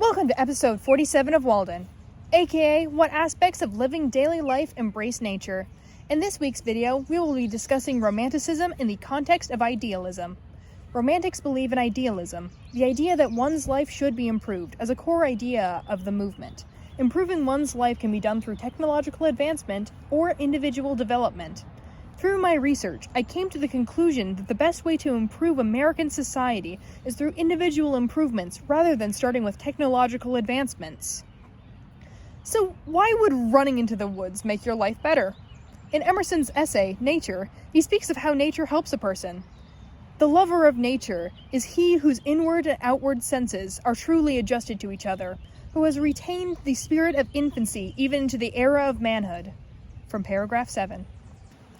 Welcome to episode 47 of Walden, aka What Aspects of Living Daily Life Embrace Nature. In this week's video, we will be discussing romanticism in the context of idealism. Romantics believe in idealism, the idea that one's life should be improved, as a core idea of the movement. Improving one's life can be done through technological advancement or individual development. Through my research, I came to the conclusion that the best way to improve American society is through individual improvements rather than starting with technological advancements. So why would running into the woods make your life better? In Emerson's essay, Nature, he speaks of how nature helps a person. The lover of nature is he whose inward and outward senses are truly adjusted to each other, who has retained the spirit of infancy even into the era of manhood. From paragraph 7.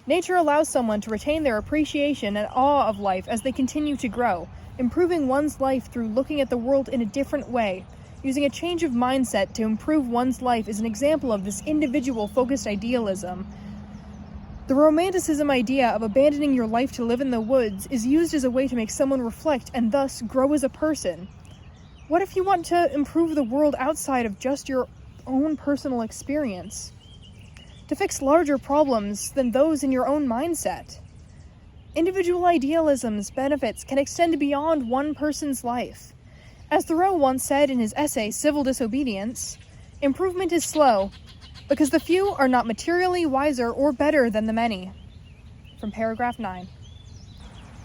Nature allows someone to retain their appreciation and awe of life as they continue to grow, improving one's life through looking at the world in a different way. Using a change of mindset to improve one's life is an example of this individual-focused idealism. The romanticism idea of abandoning your life to live in the woods is used as a way to make someone reflect and thus grow as a person. What if you want to improve the world outside of just your own personal experience? To fix larger problems than those in your own mindset. Individual idealism's benefits can extend beyond one person's life. As Thoreau once said in his essay, Civil Disobedience, improvement is slow, because the few are not materially wiser or better than the many. From paragraph 9.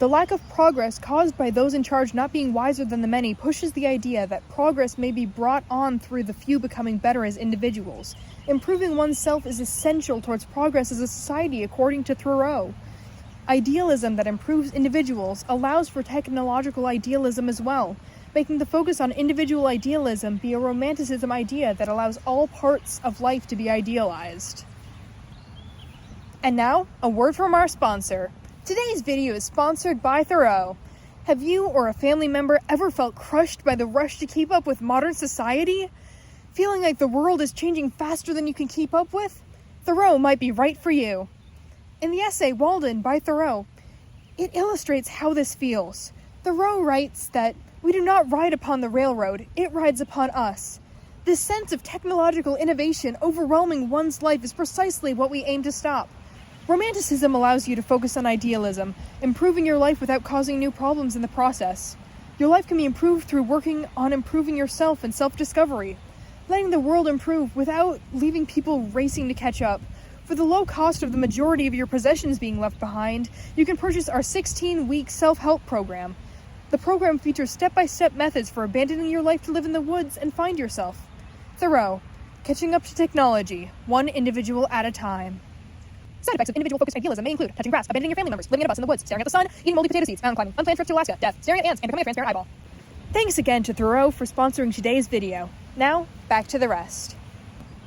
The lack of progress caused by those in charge not being wiser than the many pushes the idea that progress may be brought on through the few becoming better as individuals. Improving oneself is essential towards progress as a society, according to Thoreau. Idealism that improves individuals allows for technological idealism as well, making the focus on individual idealism be a romanticism idea that allows all parts of life to be idealized. And now, a word from our sponsor. Today's video is sponsored by Thoreau. Have you or a family member ever felt crushed by the rush to keep up with modern society? Feeling like the world is changing faster than you can keep up with? Thoreau might be right for you. In the essay Walden by Thoreau, it illustrates how this feels. Thoreau writes that we do not ride upon the railroad, it rides upon us. This sense of technological innovation overwhelming one's life is precisely what we aim to stop. Romanticism allows you to focus on idealism, improving your life without causing new problems in the process. Your life can be improved through working on improving yourself and self-discovery, letting the world improve without leaving people racing to catch up. For the low cost of the majority of your possessions being left behind, you can purchase our 16-week self-help program. The program features step-by-step methods for abandoning your life to live in the woods and find yourself. Thoreau, catching up to technology, one individual at a time. Side effects of individual-focused idealism may include touching grass, abandoning your family members, living in a bus in the woods, staring at the sun, eating moldy potato seeds, mountain climbing, unplanned trip to Alaska, death, staring at ants, and becoming a transparent eyeball. Thanks again to Thoreau for sponsoring today's video. Now, back to the rest.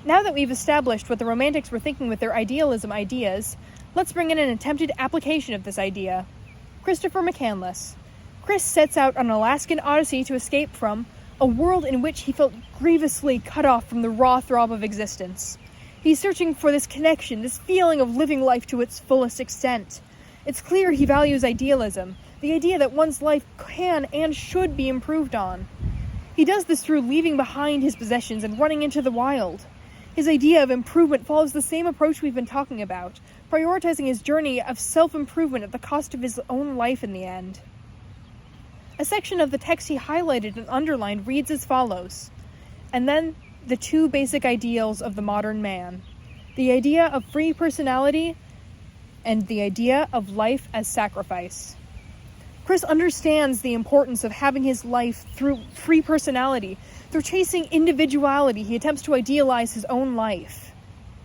Now that we've established what the Romantics were thinking with their idealism ideas, let's bring in an attempted application of this idea. Christopher McCandless. Chris sets out on an Alaskan odyssey to escape from a world in which he felt grievously cut off from the raw throb of existence. He's searching for this connection, this feeling of living life to its fullest extent. It's clear he values idealism, the idea that one's life can and should be improved on. He does this through leaving behind his possessions and running into the wild. His idea of improvement follows the same approach we've been talking about, prioritizing his journey of self-improvement at the cost of his own life in the end. A section of the text he highlighted and underlined reads as follows. And then, the two basic ideals of the modern man. The idea of free personality and the idea of life as sacrifice. Chris understands the importance of having his life through free personality. Through chasing individuality, he attempts to idealize his own life.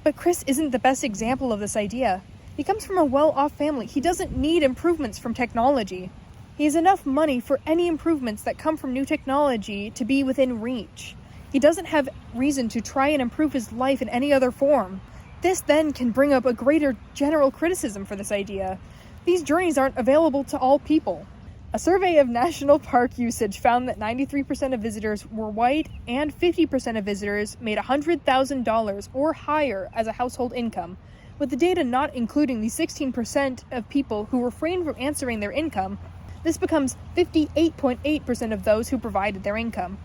But Chris isn't the best example of this idea. He comes from a well-off family. He doesn't need improvements from technology. He has enough money for any improvements that come from new technology to be within reach. He doesn't have reason to try and improve his life in any other form. This then can bring up a greater general criticism for this idea. These journeys aren't available to all people. A survey of national park usage found that 93% of visitors were white and 50% of visitors made $100,000 or higher as a household income, with the data not including the 16% of people who refrained from answering their income. This becomes 58.8% of those who provided their income.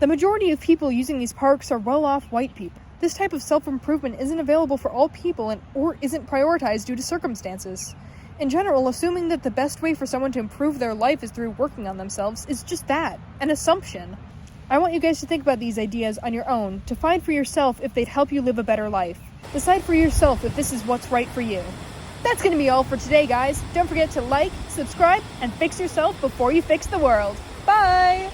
The majority of people using these parks are well-off white people. This type of self-improvement isn't available for all people or isn't prioritized due to circumstances. In general, assuming that the best way for someone to improve their life is through working on themselves is just that, an assumption. I want you guys to think about these ideas on your own, to find for yourself if they'd help you live a better life. Decide for yourself if this is what's right for you. That's going to be all for today, guys. Don't forget to like, subscribe, and fix yourself before you fix the world. Bye!